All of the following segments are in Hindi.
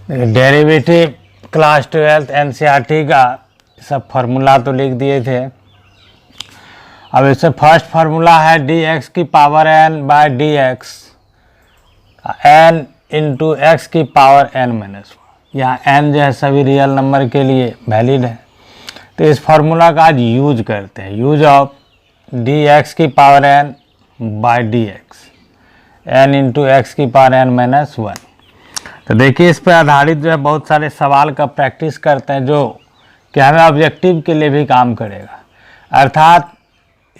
डेरिवेटिव क्लास 12 एनसीईआरटी का सब फार्मूला तो लिख दिए थे। अब इससे फर्स्ट फार्मूला है dx की power n by dx n into x की पावर n माइनस। यहाँ n जो है सभी रियल नंबर के लिए वैलिड है, तो इस फार्मूला का आज यूज करते हैं। यूज ऑफ dx की power n by dx n into x की पावर n माइनस 1। तो देखिए इस पर आधारित जो है बहुत सारे सवाल का प्रैक्टिस करते हैं, जो कि हमें ऑब्जेक्टिव के लिए भी काम करेगा। अर्थात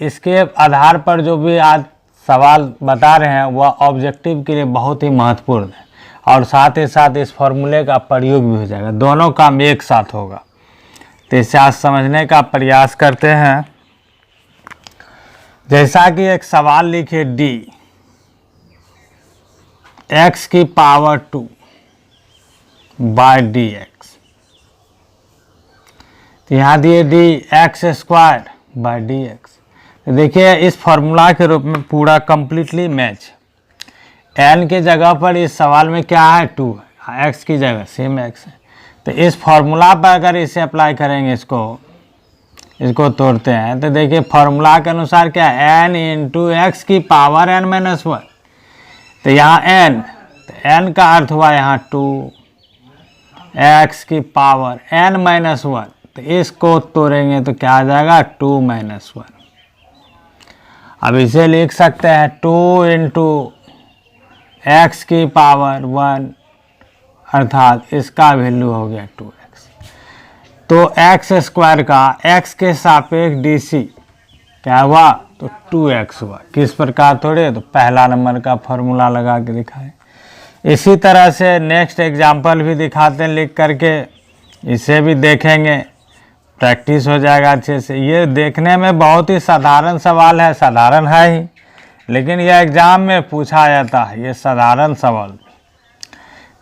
इसके आधार पर जो भी आज सवाल बता रहे हैं वह ऑब्जेक्टिव के लिए बहुत ही महत्वपूर्ण है, और साथ ही साथ इस फॉर्मूले का प्रयोग भी हो जाएगा, दोनों काम एक साथ होगा। तो इसे आज समझने का प्रयास करते हैं। जैसा कि एक सवाल लिखे d x की पावर 2 बाय dx, तो यहाँ दिए D x square by dx। तो देखिए इस फॉर्मूला के रूप में पूरा कंप्लीटली मैच। n के जगह पर इस सवाल में क्या है 2 है, x की जगह सेम x है। तो इस फॉर्मूला पर अगर इसे अप्लाई करेंगे, इसको तोड़ते हैं, तो देखिए फॉर्मूला के अनुसार क्या है n इंटू एक्स की पावर n माइनस 1। तो यहाँ n, तो n का अर्थ हुआ यहाँ 2 x की पावर n माइनस 1। तो इसको तोड़ेंगे तो क्या आ जाएगा 2 माइनस 1। अब इसे लिख सकते हैं 2 इंटू एक्स की पावर 1, अर्थात इसका वैल्यू हो गया 2x। तो एक्स स्क्वायर का x के सापेक्ष dc क्या हुआ, तो 2x हुआ। किस प्रकार तोड़े, तो पहला नंबर का फॉर्मूला लगा के दिखाए। इसी तरह से नेक्स्ट एग्जाम्पल भी दिखाते हैं लिख करके, इसे भी देखेंगे, प्रैक्टिस हो जाएगा अच्छे से। ये देखने में बहुत ही साधारण सवाल है, साधारण है ही, लेकिन यह एग्ज़ाम में पूछा जाता है ये साधारण सवाल।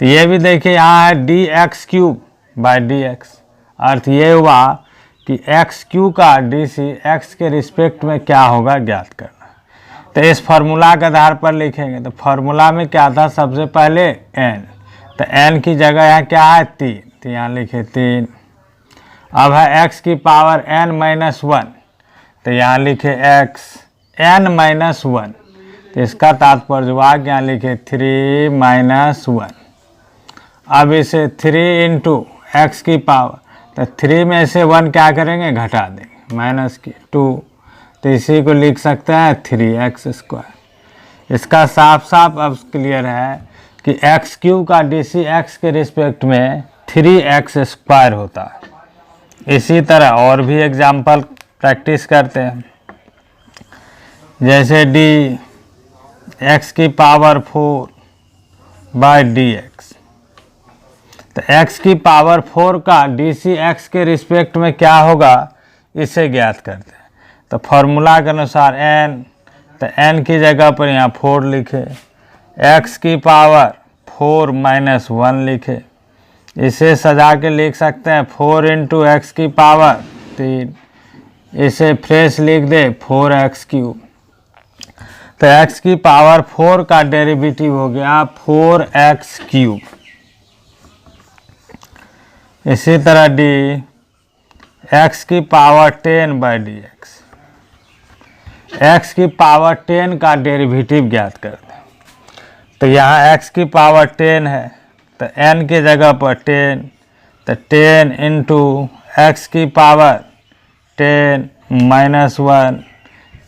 तो ये भी देखिए यहाँ है D X cube by D X. अर्थ ये हुआ कि एक्स क्यू का डी सी एक्स के रिस्पेक्ट में क्या होगा ज्ञात करना। तो इस फार्मूला के आधार पर लिखेंगे। तो फार्मूला में क्या था, सबसे पहले n, तो n की जगह यहाँ क्या है 3, तो यहाँ लिखे 3। अब है x की पावर n माइनस 1, तो यहाँ लिखे x n माइनस 1। तो इसका तात्पर्य हुआ कि यहाँ लिखे 3 माइनस 1। अब इसे 3 इंटू एक्स की पावर, तो 3 में से 1 क्या करेंगे, घटा देंगे, माइनस की 2। तो इसी को लिख सकते हैं 3x स्क्वायर। इसका साफ साफ अब क्लियर है कि एक्स क्यू का डी सी एक्स के रिस्पेक्ट में 3x स्क्वायर होता है। इसी तरह और भी एग्जाम्पल प्रैक्टिस करते हैं, जैसे डी एक्स की पावर 4 बाय डी एक्स। तो x की पावर 4 का डी सी एक्स के रिस्पेक्ट में क्या होगा, इसे ज्ञात करते हैं। तो फॉर्मूला के अनुसार n, तो n की जगह पर यहाँ 4 लिखे, x की पावर 4 माइनस 1 लिखे। इसे सजा के लिख सकते हैं 4 इंटू एक्स की पावर 3। इसे फ्रेश लिख दे 4x क्यूब। तो x की पावर 4 का डेरिवेटिव हो गया 4x क्यूब। इसी तरह डी एक्स की power 10 by D x, x की पावर 10 का डेरिवेटिव ज्ञात करते हैं। तो यहाँ x की पावर 10 है, तो n की जगह पर 10, तो 10 इंटू एक्स की पावर 10 माइनस 1,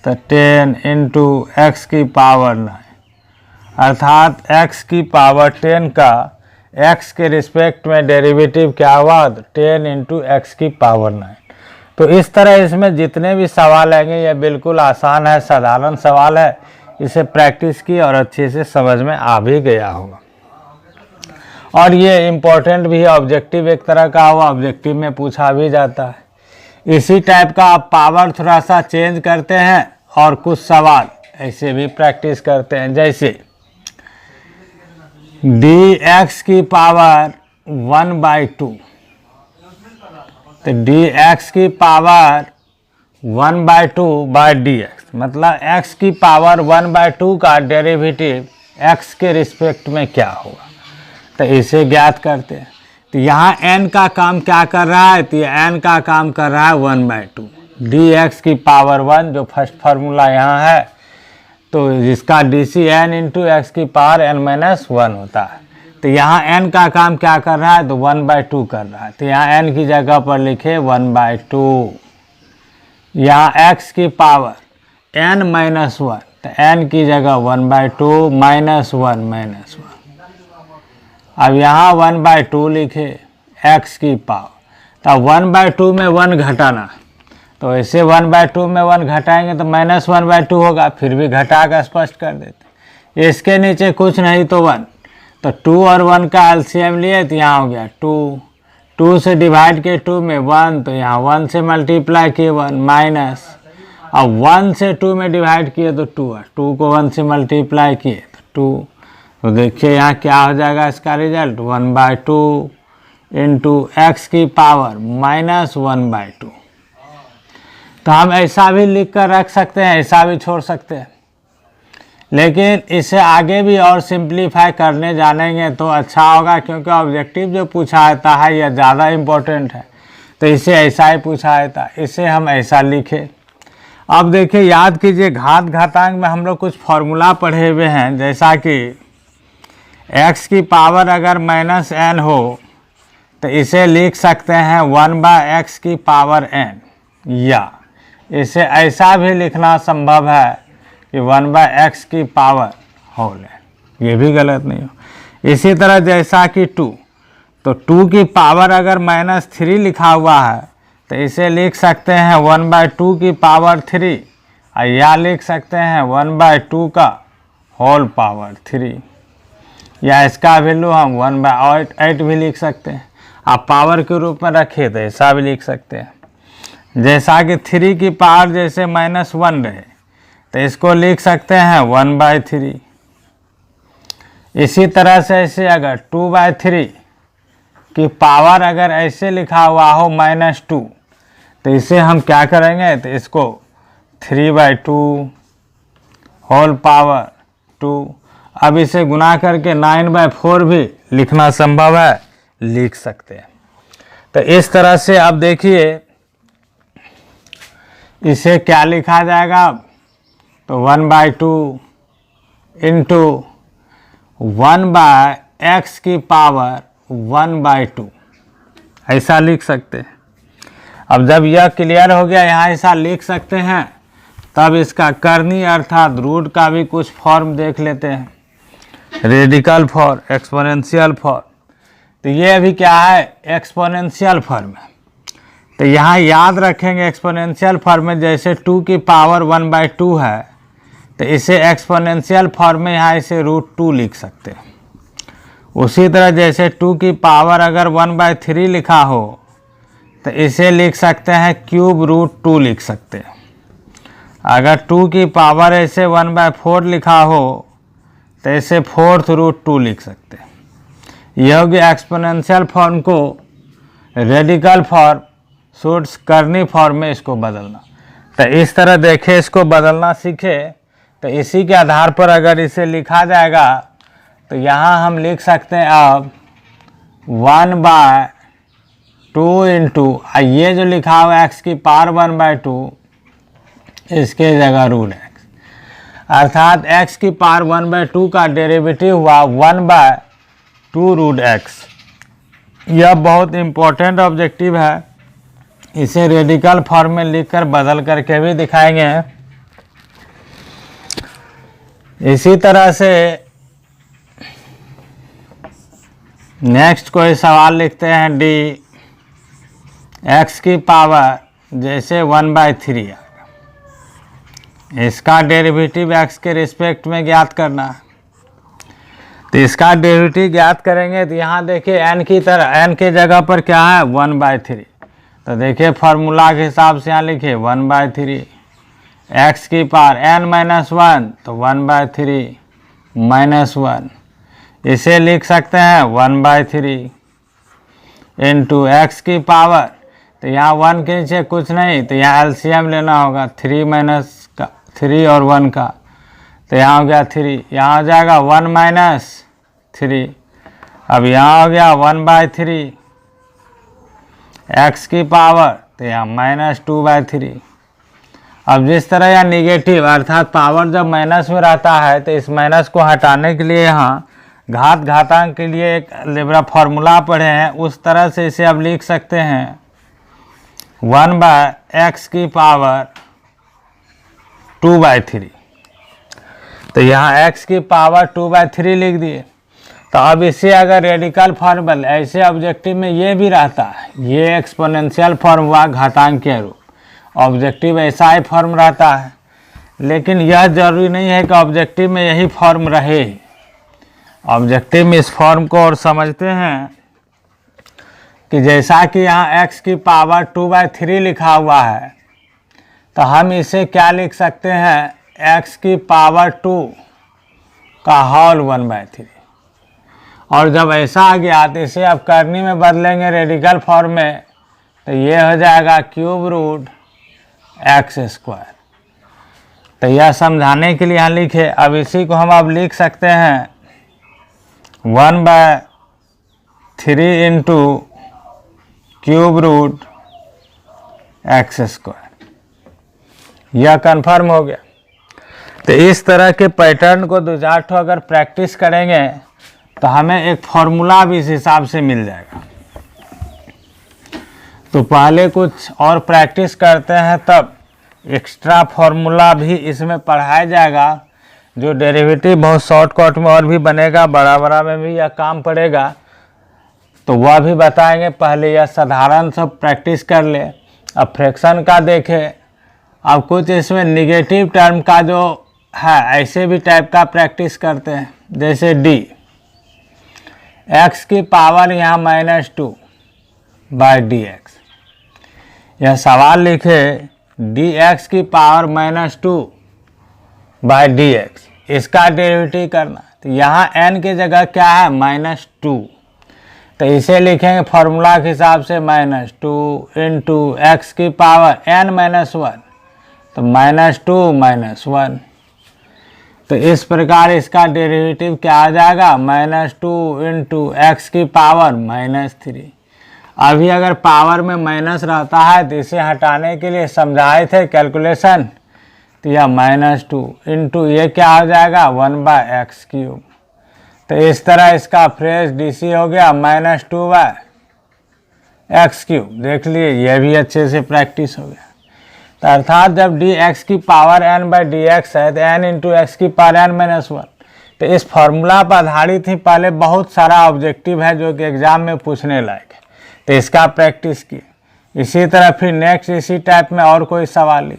तो 10 इंटू एक्स की पावर 9, अर्थात x की पावर 10 का x के रिस्पेक्ट में डेरिवेटिव क्या हुआ, 10 इंटू एक्स की पावर 9। तो इस तरह इसमें जितने भी सवाल आएंगे ये बिल्कुल आसान है, साधारण सवाल है। इसे प्रैक्टिस की और अच्छे से समझ में आ भी गया होगा। और ये इम्पोर्टेंट भी है, ऑब्जेक्टिव एक तरह का हुआ, ऑब्जेक्टिव में पूछा भी जाता है। इसी टाइप का आप पावर थोड़ा सा चेंज करते हैं और कुछ सवाल ऐसे भी प्रैक्टिस करते हैं, जैसे डी एक्स की पावर 1/2। तो डी एक्स की पावर 1/2 बाई डी एक्स, मतलब x की पावर 1/2 का डेरिवेटिव x के रिस्पेक्ट में क्या होगा। तो इसे ज्ञात करते हैं। तो यहाँ n का काम क्या कर रहा है, तो ये n का काम कर रहा है 1/2 dx की पावर 1, जो फर्स्ट फार्मूला यहाँ है, तो जिसका dc n इंटू एक्स की पावर n-1 होता है। तो यहाँ n का काम क्या कर रहा है, तो 1/2 कर रहा है। तो यहाँ n की जगह पर लिखे 1/2, यहाँ x की पावर n-1, तो n की जगह 1/2 -1 अब यहाँ 1/2 लिखे x की पावर, तो 1/2 में 1 घटाना, तो ऐसे 1/2 में 1 घटाएंगे तो -1/2 होगा, फिर भी घटा कर स्पष्ट कर देते। इसके नीचे कुछ नहीं तो 1, तो 2 और 1 का एलसीएम लिए तो यहाँ हो गया 2 से डिवाइड के 2 में 1, तो यहाँ 1 से मल्टीप्लाई किए 1 माइनस, अब 1 से 2 में डिवाइड किए तो 2 है, 2 को 1 से मल्टीप्लाई किए तो 2, तो देखिए यहाँ क्या हो जाएगा इसका रिजल्ट 1/2 इंटू एक्स की पावर -1/2। तो हम ऐसा भी लिख कर रख सकते हैं, ऐसा भी छोड़ सकते हैं, लेकिन इसे आगे भी और सिंप्लीफाई करने जानेंगे तो अच्छा होगा, क्योंकि ऑब्जेक्टिव जो पूछा जाता है यह ज़्यादा इम्पोर्टेंट है। तो इसे ऐसा ही पूछा जाता है, इसे हम ऐसा लिखे। अब देखिए याद कीजिए, घात घातांक में हम लोग कुछ फॉर्मूला पढ़े हुए हैं, जैसा कि x की पावर अगर -n हो तो इसे लिख सकते हैं 1/x की पावर n, या इसे ऐसा भी लिखना संभव है कि 1/x की पावर होल n, ये भी गलत नहीं हो। इसी तरह जैसा कि 2, तो 2 की पावर अगर -3 लिखा हुआ है तो इसे लिख सकते हैं 1/2 की पावर 3, या लिख सकते हैं 1/2 का होल पावर 3, या इसका वैल्यू हम 1/8 भी लिख सकते हैं। आप पावर के रूप में रखे तो ऐसा भी लिख सकते हैं। जैसा कि 3 की पावर जैसे -1 रहे तो इसको लिख सकते हैं 1/3। इसी तरह से ऐसे अगर 2/3 की पावर अगर ऐसे लिखा हुआ हो -2, तो इसे हम क्या करेंगे, तो इसको 3/2 होल पावर 2, अब इसे गुना करके 9/4 भी लिखना संभव है, लिख सकते हैं। तो इस तरह से अब देखिए इसे क्या लिखा जाएगा, तो 1/2 इंटू 1/x की पावर 1/2 ऐसा लिख सकते हैं। अब जब यह क्लियर हो गया, यहाँ ऐसा लिख सकते हैं, तब इसका करनी अर्थात रूट का भी कुछ फॉर्म देख लेते हैं, रेडिकल फॉर्म, एक्सपोनेंशियल फॉर्म। तो ये अभी क्या है, एक्सपोनेंशियल फॉर्म है। तो यहाँ याद रखेंगे एक्सपोनेंशियल फॉर्म में जैसे 2 की पावर 1/2 है, तो इसे एक्सपोनेंशियल फॉर्म में यहाँ इसे √2 लिख सकते हैं। उसी तरह जैसे 2 की पावर अगर 1/3 लिखा हो तो इसे लिख सकते हैं क्यूब √2 लिख सकते हैं। अगर 2 की पावर ऐसे 1/4 लिखा हो तो इसे 4th √2 लिख सकते हैं। यह होगी एक्सपोनेंशियल फॉर्म को रेडिकल फॉर्म, सूट्स करनी फॉर्म में इसको बदलना। तो इस तरह देखे, इसको बदलना सीखे, तो इसी के आधार पर अगर इसे लिखा जाएगा तो यहाँ हम लिख सकते हैं अब 1/2 इंटू ये जो लिखा हुआ एक्स की पावर 1/2, इसके जगह √x, अर्थात x की पावर 1/2 का डेरिवेटिव हुआ 1/2 √x। यह बहुत इम्पोर्टेंट ऑब्जेक्टिव है, इसे रेडिकल फॉर्म में लिखकर बदल करके भी दिखाएंगे। इसी तरह से नेक्स्ट कोई सवाल लिखते हैं डी, x की पावर जैसे 1/3 है, इसका डेरिवेटिव x के रिस्पेक्ट में ज्ञात करना है। तो इसका डेरिवेटिव ज्ञात करेंगे तो यहाँ देखिए n की तरह, n के जगह पर क्या है 1/3, तो देखिए फार्मूला के हिसाब से यहाँ लिखिए 1/3, x की पावर n-1 तो 1/3 -1, इसे लिख सकते हैं 1/3 इंटू एक्स की पावर, तो यहाँ 1 के नीचे कुछ नहीं, तो यहाँ एलसीएम लेना होगा 3 और 1 का, तो यहाँ हो गया 3, यहाँ हो जाएगा 1 - 3, अब यहाँ हो गया 1/3 x की पावर, तो यहाँ -2/3। अब जिस तरह यहाँ निगेटिव अर्थात पावर जब माइनस में रहता है तो इस माइनस को हटाने के लिए यहाँ घातांक के लिए एक अलजेब्रा फार्मूला पढ़े हैं, उस तरह से इसे अब लिख सकते हैं 1/x की पावर 2/3। तो यहाँ x की पावर 2/3 लिख दिए। तो अब इसे अगर रेडिकल फॉर्म ऐसे ऑब्जेक्टिव में ये भी रहता है, ये एक्सपोनेंशियल फॉर्म हुआ घातांक के रूप, ऑब्जेक्टिव ऐसा ही फॉर्म रहता है, लेकिन यह जरूरी नहीं है कि ऑब्जेक्टिव में यही फॉर्म रहे। ऑब्जेक्टिव में इस फॉर्म को और समझते हैं कि जैसा कि यहाँ x की पावर 2/3 लिखा हुआ है, तो हम इसे क्या लिख सकते हैं, x की पावर 2 का होल 1/3। और जब ऐसा आ गया तो इसे अब करनी में बदलेंगे रेडिकल फॉर्म में, तो ये हो जाएगा ³ x²। तो यह समझाने के लिए यहाँ लिखे। अब इसी को हम अब लिख सकते हैं 1/3 × ³ x²। यह कन्फर्म हो गया। तो इस तरह के पैटर्न को 2-4 ठो अगर प्रैक्टिस करेंगे तो हमें एक फॉर्मूला भी इस हिसाब से मिल जाएगा। तो पहले कुछ और प्रैक्टिस करते हैं, तब एक्स्ट्रा फार्मूला भी इसमें पढ़ाया जाएगा, जो डेरिवेटिव बहुत शॉर्टकट में और भी बनेगा, बड़ा में भी यह काम पड़ेगा, तो वह भी बताएंगे। पहले यह साधारण सब प्रैक्टिस कर ले। अब फ्रैक्शन का देखें। अब कुछ इसमें निगेटिव टर्म का जो है ऐसे भी टाइप का प्रैक्टिस करते हैं, जैसे d x की पावर यहाँ -2/dx। यह सवाल लिखे dx की पावर -2/dx, इसका डेरिवेटिव करना। तो यहाँ n की जगह क्या है, -2, तो इसे लिखेंगे फॉर्मूला के हिसाब से -2 × x की पावर n-1, तो -2 - 1। तो इस प्रकार इसका डेरिवेटिव क्या आ जाएगा, -2 × x की पावर -3। अभी अगर पावर में माइनस रहता है तो इसे हटाने के लिए समझाए थे कैलकुलेशन, तो यह -2 × ये क्या हो जाएगा, 1/x³। तो इस तरह इसका फ्रेश DC हो गया -2/x³। देख लिए, यह भी अच्छे से प्रैक्टिस हो गया। तो अर्थात जब dx की पावर n/dx है तो n × x की पावर n-1। तो इस फॉर्मूला पर आधारित ही पहले बहुत सारा ऑब्जेक्टिव है जो कि एग्जाम में पूछने लायक है, तो इसका प्रैक्टिस किए। इसी तरह फिर नेक्स्ट इसी टाइप में और कोई सवाल ही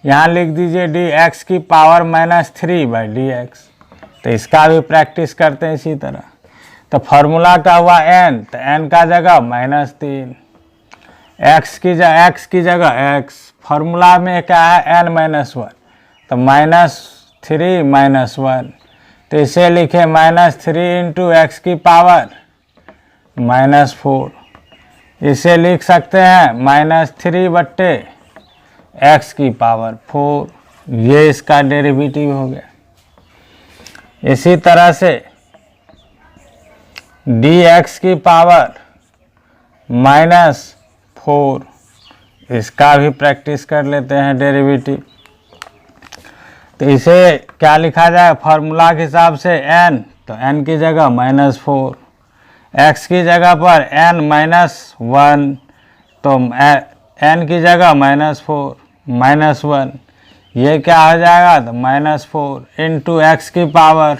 यहाँ लिख दीजिए dx की पावर -3/dx, तो इसका भी प्रैक्टिस करते हैं इसी तरह। तो फार्मूला का हुआ n, तो n का जगह -3, x की जगह x, फार्मूला में क्या है n-1, तो -3 - 1, तो इसे लिखे -3 × x की पावर -4। इसे लिख सकते हैं -3/x की पावर 4। ये इसका डेरिवेटिव हो गया। इसी तरह से dx की पावर -4, इसका भी प्रैक्टिस कर लेते हैं डेरिवेटिव। तो इसे क्या लिखा जाए फार्मूला के हिसाब से n, तो n की जगह -4, x की जगह पर n-1, तो n की जगह -4 - 1, ये क्या हो जाएगा, तो -4 × x की पावर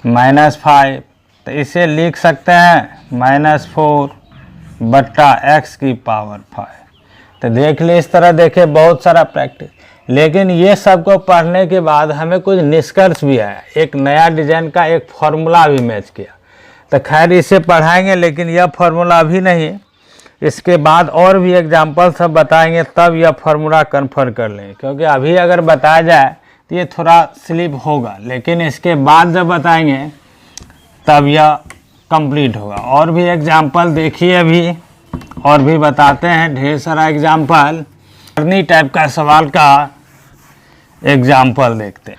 -5। तो इसे लिख सकते हैं -4/x की पावर 5। तो देख ले, इस तरह देखे बहुत सारा प्रैक्टिस। लेकिन ये सबको पढ़ने के बाद हमें कुछ निष्कर्ष भी आया, एक नया डिजाइन का एक फार्मूला भी मैच किया। तो खैर इसे पढ़ाएंगे, लेकिन यह फार्मूला अभी नहीं, इसके बाद और भी एग्जाम्पल सब बताएंगे, तब यह फार्मूला कन्फर्म कर लेंगे। क्योंकि अभी अगर बताया जाए तो ये थोड़ा स्लिप होगा, लेकिन इसके बाद जब बताएंगे तब यह कंप्लीट होगा। और भी एग्जाम्पल देखिए, अभी और भी बताते हैं, ढेर सारा एग्जाम्पल। करनी टाइप का सवाल का एग्जाम्पल देखते हैं।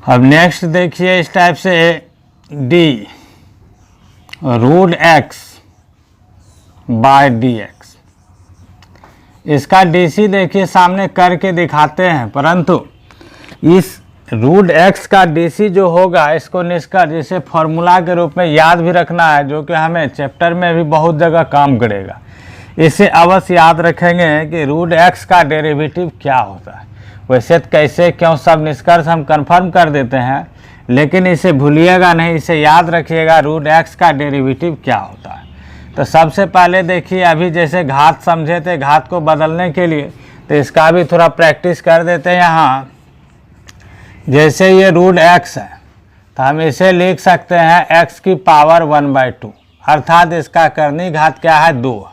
अब नेक्स्ट देखिए, इस टाइप से root x by d x. इसका डीसी देखिए सामने करके दिखाते हैं, परंतु इस रूट एक्स का डीसी जो होगा इसको निष्कर्ष जैसे फॉर्मूला के रूप में याद भी रखना है, जो कि हमें चैप्टर में भी बहुत जगह काम करेगा। इसे अवश्य याद रखेंगे कि रूट एक्स का डेरिवेटिव क्या होता है। वैसे तो कैसे क्यों सब निष्कर्ष हम कंफर्म कर देते हैं, लेकिन इसे भूलिएगा नहीं, इसे याद रखिएगा रूट एक्स का डेरिवेटिव क्या होता है। तो सबसे पहले देखिए, अभी जैसे घात समझे थे, घात को बदलने के लिए, तो इसका भी थोड़ा प्रैक्टिस कर देते हैं। यहाँ जैसे ये रूट एक्स है तो हम इसे लिख सकते हैं एक्स की पावर 1/2, अर्थात इसका करनी घात क्या है 2।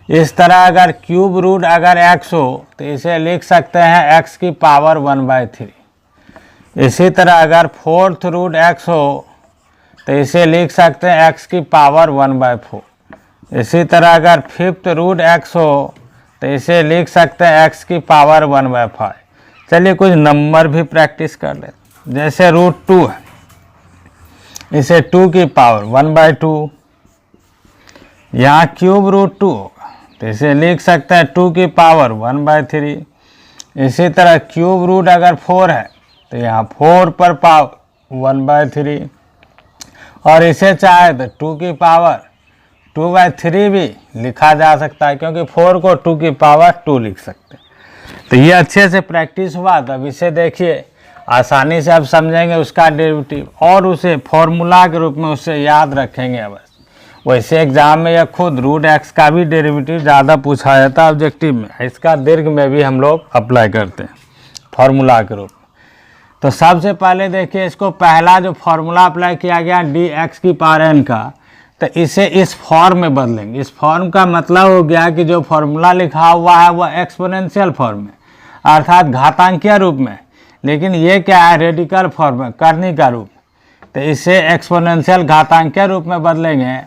इस तरह अगर क्यूब रूट अगर एक्स हो तो इसे लिख सकते हैं एक्स की पावर 1/3। इसी तरह अगर फोर्थ रूट एक्स हो तो इसे लिख सकते हैं एक्स की पावर 1/4। इसी तरह अगर फिफ्थ रूट एक्स हो तो इसे लिख सकते हैं एक्स की पावर 1/5। चलिए कुछ नंबर भी प्रैक्टिस कर लेते। जैसे रूट 2 है, इसे 2 की पावर 1/2। यहाँ क्यूब रूट 2 होगा तो इसे लिख सकते हैं 2 की पावर 1/3। इसी तरह क्यूब रूट अगर 4 है तो यहाँ 4 पर पावर 1/3, और इसे चाहे तो 2 की पावर 2/3 भी लिखा जा सकता है, क्योंकि 4 को 2 की पावर 2 लिख सकते हैं। तो ये अच्छे से प्रैक्टिस हुआ। तब इसे देखिए आसानी से आप समझेंगे उसका डेरिवेटिव, और उसे फॉर्मूला के रूप में उसे याद रखेंगे बस। वैसे एग्जाम में यह खुद रूट एक्स का भी डेरिवेटिव ज़्यादा पूछा जाता है ऑब्जेक्टिव में, इसका दीर्घ में भी हम लोग अप्लाई करते हैं फॉर्मूला के रूप में। तो सबसे पहले देखिए, इसको पहला जो फॉर्मूला अप्लाई किया गया डी एक्स की पावर एन का, तो इसे इस फॉर्म में बदलेंगे। इस फॉर्म का मतलब हो गया कि जो फॉर्मूला लिखा हुआ है वह एक्सपोनेंशियल फॉर्म में, अर्थात घातांकीय रूप में, लेकिन ये क्या है रेडिकल फॉर्म में, करनी का रूप। तो इसे एक्सपोनेंशियल घातांकीय रूप में बदलेंगे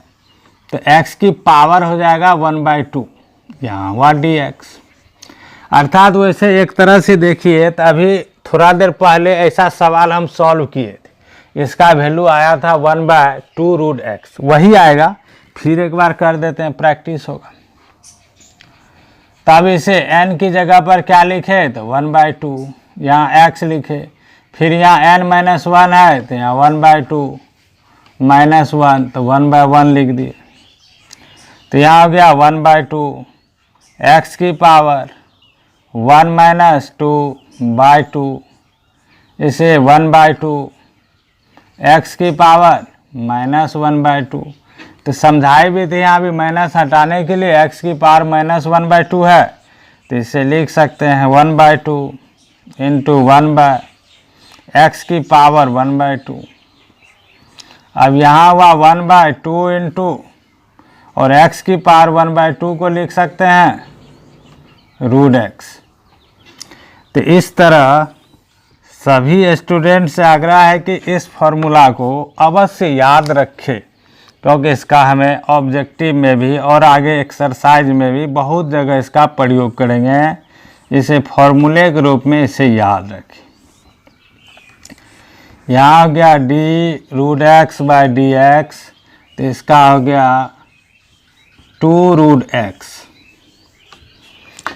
तो x की पावर हो जाएगा 1/2, यहाँ हुआ डी एक्स। अर्थात वैसे एक तरह से देखिए तो अभी थोड़ा देर पहले ऐसा सवाल हम सॉल्व किए थे, इसका वैल्यू आया था 1/2 रूट एक्स, वही आएगा। फिर एक बार कर देते हैं, प्रैक्टिस होगा। तब इसे n की जगह पर क्या लिखे तो 1/2, यहाँ x लिखे। फिर यहाँ n-1 है तो यहाँ 1/2 -1 तो 1/1 लिख दिए। तो यहाँ हो गया 1/2 x की पावर 1 - 2/2, इसे 1/2 x की पावर -1/2। तो समझाई भी थी यहाँ भी माइनस हटाने के लिए, x की पावर -1/2 है तो इसे लिख सकते हैं 1/2 इंटू 1/x की पावर 1/2। अब यहाँ हुआ 1/2 इंटू और x की पावर 1/2 को लिख सकते हैं रूट एक्स। तो इस तरह सभी स्टूडेंट से आग्रह है कि इस फॉर्मूला को अवश्य याद रखें, क्योंकि इसका हमें ऑब्जेक्टिव में भी और आगे एक्सरसाइज में भी बहुत जगह इसका प्रयोग करेंगे। इसे फॉर्मूले के रूप में इसे याद रखें। यहाँ हो गया d root x by D x, तो इसका हो गया 2 रूट एक्स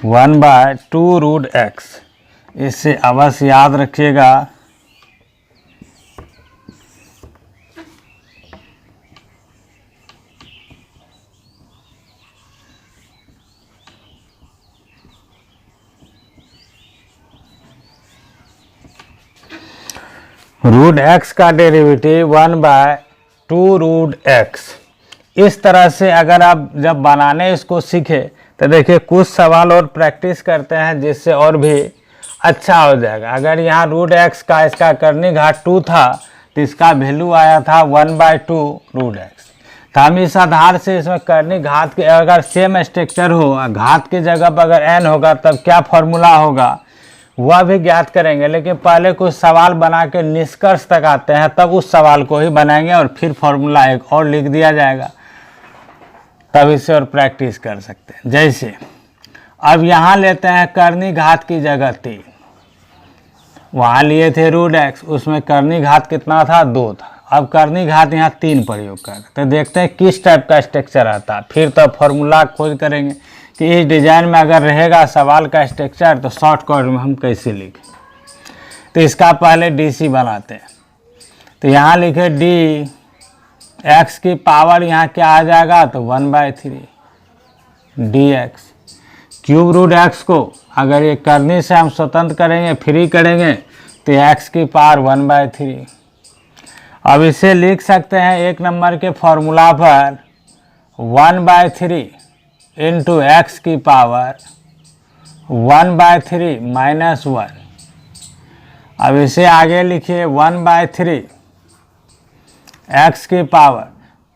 1/2 रूट एक्स। इसे अवश्य याद रखिएगा। रूट एक्स का डेरिवेटिव 1/2 रूट एक्स। इस तरह से अगर आप जब बनाने इसको सीखे तो देखिए कुछ सवाल और प्रैक्टिस करते हैं जिससे और भी अच्छा हो जाएगा। अगर यहाँ रूट एक्स का इसका करनी घात 2 था तो इसका वैल्यू आया था 1/2 रूट एक्स। तो हम इस आधार से इसमें करनी घात के अगर सेम स्ट्रक्चर हो, घात की जगह पर अगर n होगा तब क्या फॉर्मूला होगा वह भी ज्ञात करेंगे। लेकिन पहले कुछ सवाल बना के निष्कर्ष तक आते हैं, तब उस सवाल को ही बनाएंगे और फिर फॉर्मूला एक और लिख दिया जाएगा, तब इसे और प्रैक्टिस कर सकते हैं। जैसे अब यहाँ लेते हैं करनी घात की जगह 3, वहाँ लिए थे रूट एक्स, उसमें करनी घात कितना था 2 था, अब करनी घात यहाँ 3 प्रयोग कर, तो देखते हैं किस टाइप का स्ट्रक्चर आता है। फिर तो फॉर्मूला खोज करेंगे कि इस डिज़ाइन में अगर रहेगा सवाल का स्ट्रक्चर तो शॉर्टकट में हम कैसे लिखें। तो इसका पहले DC बनाते हैं। तो यहाँ लिखे डी एक्स की पावर यहाँ क्या आ जाएगा, तो 1/3 dx। क्यूब रूट एक्स को अगर ये करने से हम स्वतंत्र करेंगे, फ्री करेंगे, तो एक्स की पावर 1/3। अब इसे लिख सकते हैं 1 नंबर के फॉर्मूला पर 1/3 इंटू एक्स की पावर 1/3 माइनस 1। अब इसे आगे लिखिए 1/3 एक्स की पावर,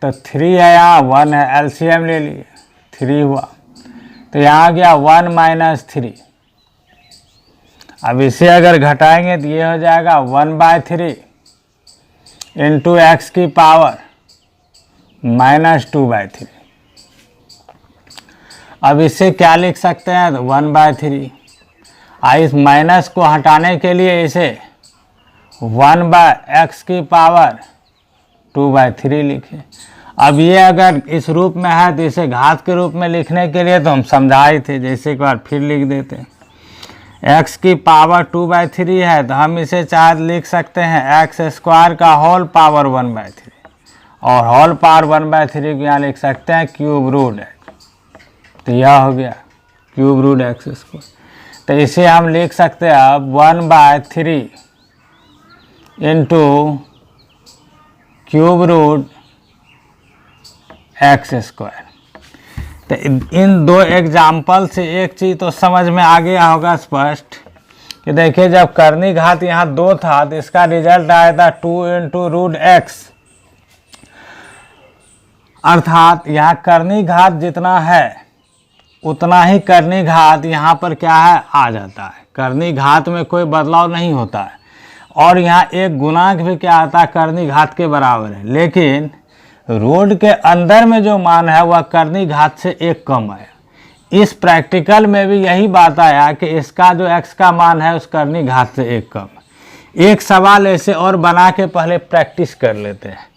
तो 3 है यहाँ, 1 है, एलसीएम ले लिए, 3 हुआ। तो यहाँ गया 1 माइनस 3। अब इसे अगर घटाएंगे तो ये हो जाएगा 1/3 इंटू एक्स की पावर माइनस 2/3। अब इसे क्या लिख सकते हैं, तो 1/3। इस माइनस को हटाने के लिए इसे 1/x की पावर 2/3 लिखें। अब ये अगर इस रूप में है तो इसे घात के रूप में लिखने के लिए तो हम समझाए थे, जैसे एक बार फिर लिख देते हैं। x की पावर 2/3 है तो हम इसे चाहे लिख सकते हैं x² का होल पावर 1/3, और होल पावर 1/3 को यहाँ लिख सकते हैं क्यूब रूट x। तो यह हो गया क्यूब रूट x²। तो इसे हम लिख सकते हैं अब 1/3 इंटू क्यूब रूट x²। तो इन 2 एग्जाम्पल से एक चीज़ तो समझ में आ गया होगा स्पष्ट कि देखिए जब करनी घात यहाँ 2 था तो इसका रिजल्ट आया था 2 इंटू रूट x, अर्थात यहाँ करनी घात जितना है उतना ही करनी घात यहाँ पर क्या है, आ जाता है। करनी घात में कोई बदलाव नहीं होता है, और यहाँ एक गुणांक भी क्या आता है, करनी घात के बराबर है। लेकिन रूट के अंदर में जो मान है वह करनी घात से 1 कम है। इस प्रैक्टिकल में भी यही बात आया कि इसका जो x का मान है उस करनी घात से 1 कम है। एक सवाल ऐसे और बना के पहले प्रैक्टिस कर लेते हैं।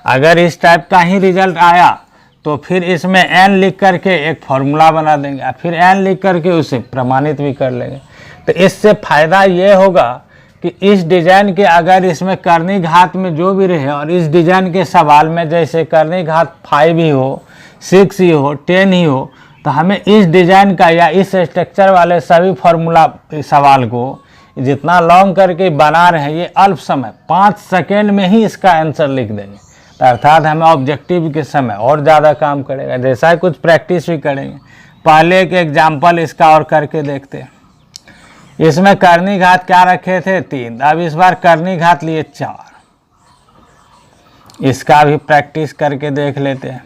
अगर इस टाइप का ही रिजल्ट आया तो फिर इसमें n लिख करके एक फॉर्मूला बना देंगे, और फिर n लिख करके उसे प्रमाणित भी कर लेंगे। तो इससे फ़ायदा ये होगा कि इस डिज़ाइन के अगर इसमें करनी घात में जो भी रहे, और इस डिज़ाइन के सवाल में जैसे करनी घात 5 ही हो, 6 ही हो, 10 ही हो, तो हमें इस डिज़ाइन का या इस स्ट्रक्चर वाले सभी फॉर्मूला सवाल को जितना लॉन्ग करके बना रहे हैं, ये अल्प समय 5 सेकेंड में ही इसका आंसर लिख देंगे। तो अर्थात हमें ऑब्जेक्टिव के समय और ज़्यादा काम करेगा। जैसा ही कुछ प्रैक्टिस भी करेंगे। पहले एक एग्जाम्पल इसका और करके देखते हैं। इसमें करनी घात क्या रखे थे, 3। अब इस बार करनी घात लिए 4। इसका भी प्रैक्टिस करके देख लेते हैं।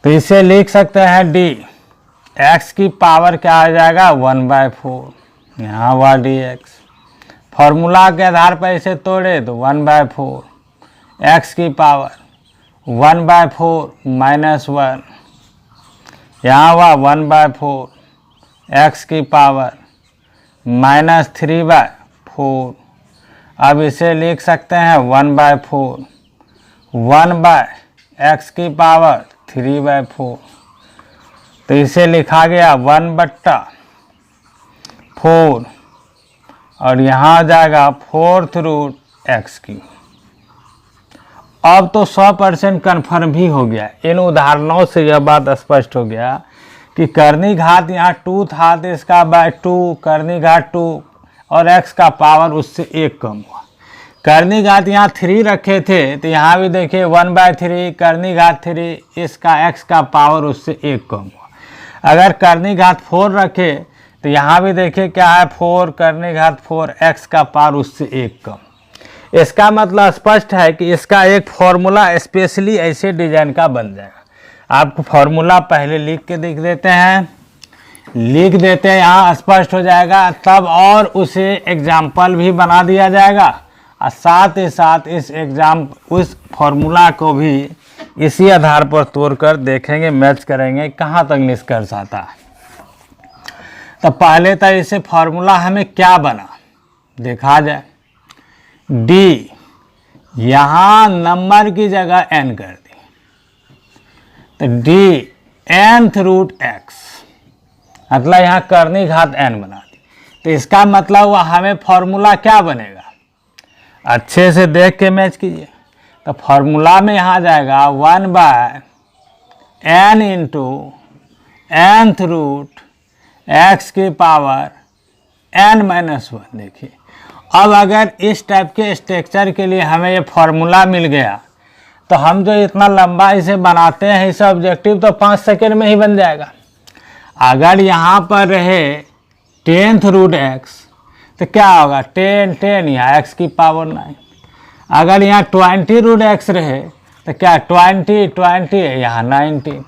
तो इसे लिख सकते हैं डी एक्स की पावर क्या आ जाएगा, 1/4। यहाँ हुआ dx। फॉर्मूला के आधार पर इसे तोड़े तो 1/4 एक्स की पावर 1/4 माइनस 1। यहाँ हुआ 1/4 एक्स की पावर माइनस 3/4। अब इसे लिख सकते हैं 1/4 1/x की पावर 3/4। तो इसे लिखा गया 1/4, और यहाँ आ जाएगा 4th रूट x³। अब तो 100% कन्फर्म भी हो गया। इन उदाहरणों से यह बात स्पष्ट हो गया कि करनी घात यहाँ 2 था तो इसका /2 करनी घात 2, और x का पावर उससे 1 कम हुआ। करनी घात यहाँ 3 रखे थे तो यहाँ भी देखिए 1/3 करनी घात 3, इसका x का पावर उससे 1 कम हुआ। अगर करनी घात 4 रखे तो यहाँ भी देखिए क्या है, 4 करनी घात 4, x का पावर उससे 1 कम। इसका मतलब स्पष्ट है कि इसका एक फॉर्मूला स्पेशली ऐसे डिजाइन का बन जाएगा। आपको फॉर्मूला पहले लिख के देख देते हैं, यहाँ स्पष्ट हो जाएगा। तब और उसे एग्जाम्पल भी बना दिया जाएगा, और साथ ही साथ उस फॉर्मूला को भी इसी आधार पर तोड़कर देखेंगे, मैच करेंगे कहाँ तक निष्कर्ष आता है। तो पहले तो इसे फॉर्मूला हमें क्या बना देखा जाए। डी, यहाँ नंबर की जगह n कर दी, तो डी nth रूट x, मतलब यहाँ करनी घात n बना दी। तो इसका मतलब हुआ हमें फॉर्मूला क्या बनेगा, अच्छे से देख के मैच कीजिए। तो फॉर्मूला में यहाँ जाएगा 1/n into nth root x की पावर n-1। देखिए, अब अगर इस टाइप के स्ट्रक्चर के लिए हमें ये फॉर्मूला मिल गया तो हम जो इतना लंबा इसे बनाते हैं इसे ऑब्जेक्टिव, तो 5 सेकेंड में ही बन जाएगा। अगर यहाँ पर रहे 10th रूट x तो क्या होगा, 10 यहाँ x की पावर 9। अगर यहाँ 20 रूट x रहे तो क्या 20 यहाँ 19।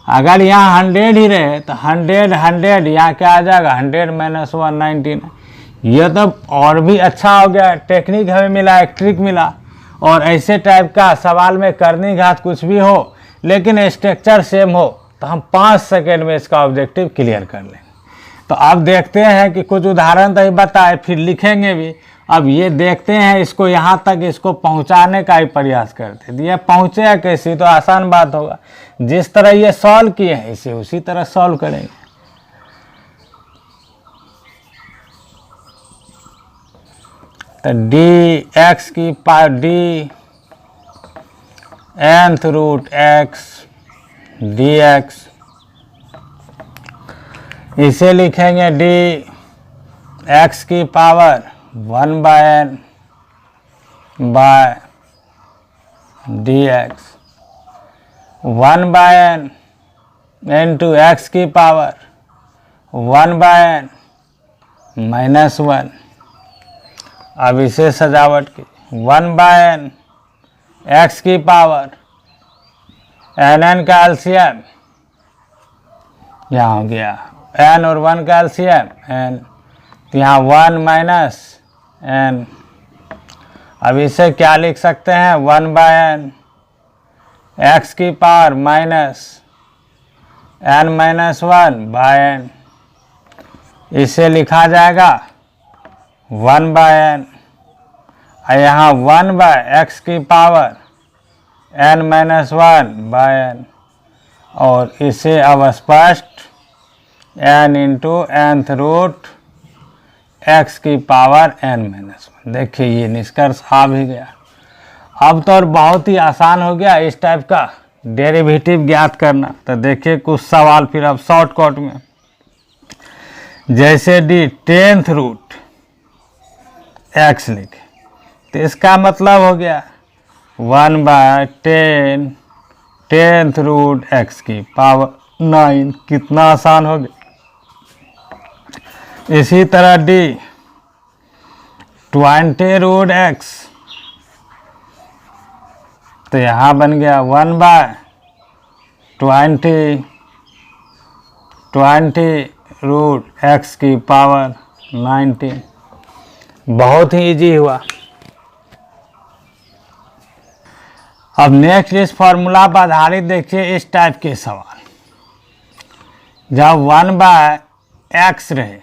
अगर यहाँ 100 ही रहे तो 100 यहाँ क्या आ जाएगा, 100 - 1 19। यह तो और भी अच्छा हो गया, टेक्निक हमें मिला, एक ट्रिक मिला। और ऐसे टाइप का सवाल में करनी घात कुछ भी हो लेकिन स्ट्रक्चर सेम हो तो हम 5 सेकेंड में इसका ऑब्जेक्टिव क्लियर कर लेंगे। तो अब देखते हैं कि कुछ उदाहरण तो ही बताए, फिर लिखेंगे भी। अब ये देखते हैं इसको यहाँ तक इसको पहुँचाने का ही प्रयास करते। ये पहुँचे कैसे, तो आसान बात होगा, जिस तरह ये सॉल्व किए हैं इसे उसी तरह सॉल्व करेंगे। तो डी एक्स की power d nth root x dx, इसे लिखेंगे डी एक्स की power 1/n by dx, 1/n into x की पावर 1/n -1। अब इसे सजावट की 1/n x की पावर n का एलसीएम, यहाँ हो गया n और 1 का एलसीएम n, तो यहाँ 1 माइनस n। अब इसे क्या लिख सकते हैं, 1/n x की पावर माइनस n-1/n। इसे लिखा जाएगा 1/n, यहाँ 1/x की पावर n-1/n, और इसे अब स्पष्ट n इंटू nth रूट x की पावर n-1। देखिए ये निष्कर्ष आ भी गया। अब तो और बहुत ही आसान हो गया इस टाइप का डेरिवेटिव ज्ञात करना। तो देखिए कुछ सवाल फिर अब शॉर्टकट में, जैसे डी 10th रूट x लिखे, तो इसका मतलब हो गया 1/10 10th रूट x की पावर 9। कितना आसान हो गया। इसी तरह डी 20 रूट x, तो यहाँ बन गया 1/20 रूट x की पावर 19। बहुत ही इजी हुआ। अब नेक्स्ट इस फॉर्मूला पर आधारित देखिए इस टाइप के सवाल, जब 1/x रहे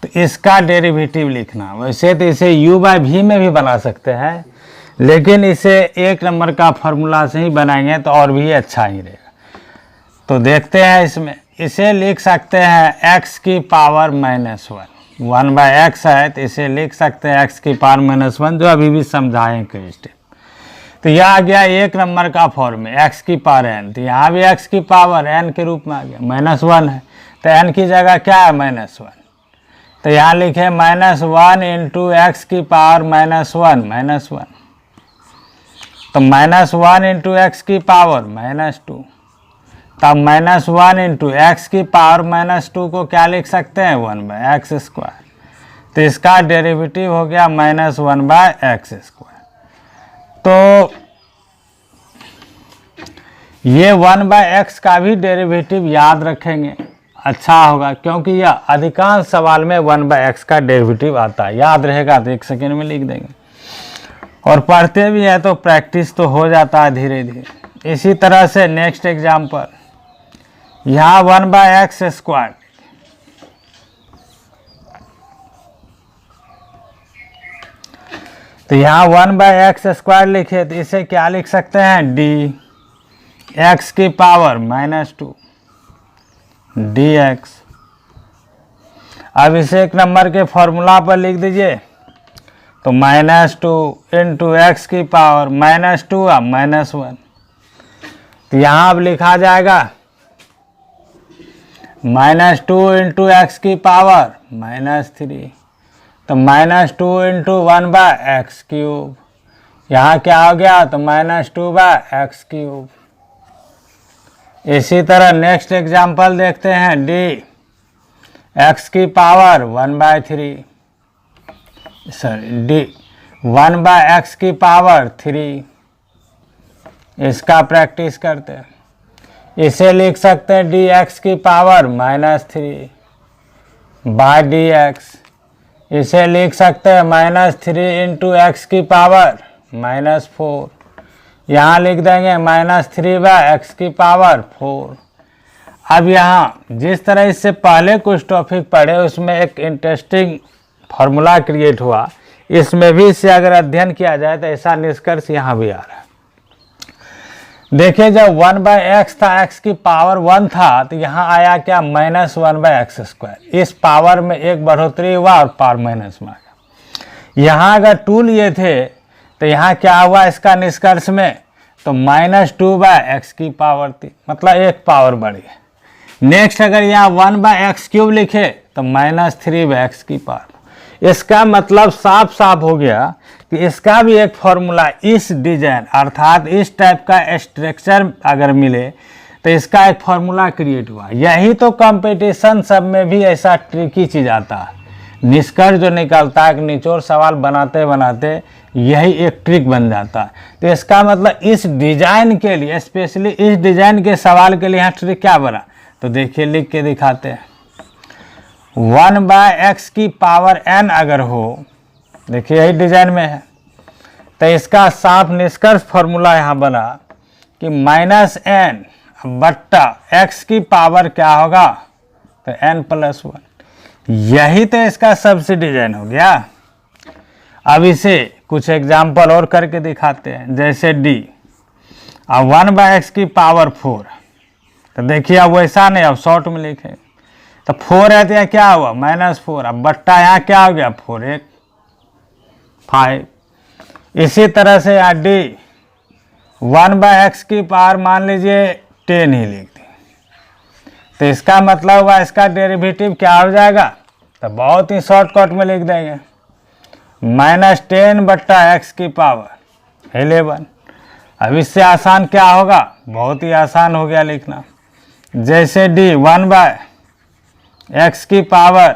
तो इसका डेरिवेटिव लिखना। वैसे तो इसे u/v में भी बना सकते हैं, लेकिन इसे 1 नंबर का फॉर्मूला से ही बनाएंगे तो और भी अच्छा ही रहेगा। तो देखते हैं इसमें, इसे लिख सकते हैं x की पावर -1। 1/x है तो इसे लिख सकते हैं x की पावर -1, जो अभी भी समझाएं कई स्टेप। तो यह आ गया 1 नंबर का फॉर्म में x की पावर n, तो यहाँ भी x की पावर n के रूप में आ गया, -1 है तो n की जगह क्या है, -1। तो यहाँ लिखे -1 इंटू एक्स की पावर -1, तो -1 इंटू एक्स की पावर -2। तब -1 इंटू एक्स की पावर -2 को क्या लिख सकते हैं, 1/x²। तो इसका डेरिवेटिव हो गया -1/x²। तो ये 1/x का भी डेरिवेटिव याद रखेंगे, अच्छा होगा, क्योंकि यह अधिकांश सवाल में 1/x का डेरिवेटिव आता है। याद रहेगा तो 1 सेकेंड में लिख देंगे, और पढ़ते भी है तो प्रैक्टिस तो हो जाता है धीरे धीरे। इसी तरह से नेक्स्ट एग्जाम्पल, यहाँ 1/x², तो यहाँ 1/x² लिखे तो इसे क्या लिख सकते हैं, डी एक्स की पावर -2 dx। अब इसे एक नंबर के फॉर्मूला पर लिख दीजिए, तो -2 × x की पावर -2 और -1, तो यहाँ अब लिखा जाएगा -2 × x की पावर -3, तो -2 × 1/x³, यहाँ क्या हो गया, तो -2/x³। इसी तरह नेक्स्ट एग्जांपल देखते हैं, डी एक्स की पावर 1/3, डी 1/x की पावर 3। इसका प्रैक्टिस करते हैं, इसे लिख सकते हैं डी एक्स की पावर -3/dx। इसे लिख सकते हैं -3 × x की पावर -4, यहाँ लिख देंगे -3/x की पावर 4। अब यहाँ जिस तरह इससे पहले कुछ टॉपिक पढ़े उसमें एक इंटरेस्टिंग फार्मूला क्रिएट हुआ, इसमें भी इसे अगर अध्ययन किया जाए तो ऐसा निष्कर्ष यहाँ भी आ रहा है। देखिए जब 1/x था, x की पावर 1 था, तो यहाँ आया क्या, -1/x²। इस पावर में एक बढ़ोतरी हुआ और पावर माइनस में आ गया। यहाँ अगर 2 लिए थे तो यहाँ क्या हुआ इसका निष्कर्ष में, तो -2/x की पावर थी, मतलब एक पावर बढ़ी। नेक्स्ट अगर यहाँ 1/x³ लिखे तो -3/x की पावर। इसका मतलब साफ साफ हो गया कि इसका भी एक फॉर्मूला इस डिजाइन अर्थात इस टाइप का स्ट्रक्चर अगर मिले तो इसका एक फॉर्मूला क्रिएट हुआ। यही तो कंपटीशन सब में भी ऐसा ट्रिकी चीज़ आता है, निष्कर्ष जो निकलता है कि निचोड़ सवाल बनाते बनाते यही एक ट्रिक बन जाता है। तो इसका मतलब इस डिजाइन के लिए, स्पेशली इस डिजाइन के सवाल के लिए यहाँ ट्रिक क्या बना, तो देखिए लिख के दिखाते हैं। 1/x की पावर n अगर हो, देखिए यही डिजाइन में है, तो इसका साफ निष्कर्ष फॉर्मूला यहाँ बना कि -n/x की पावर क्या होगा, तो n+1। यही तो इसका सबसे डिजाइन हो गया। अब इसे कुछ एग्जाम्पल और करके दिखाते हैं, जैसे डी अब 1/x की पावर 4, तो देखिए अब वैसा नहीं, अब शॉर्ट में लिखे तो 4 है तो यहाँ क्या हुआ, -4, अब बट्टा यहाँ क्या हो गया, 4 1 5। इसी तरह से यहाँ डी 1/x की पावर मान लीजिए 10 ही लिख दी, तो इसका मतलब हुआ इसका डेरिवेटिव क्या हो जाएगा, तो बहुत ही शॉर्टकट में लिख देंगे -10/x की पावर 11। अब इससे आसान क्या होगा, बहुत ही आसान हो गया लिखना। जैसे डी 1/x की पावर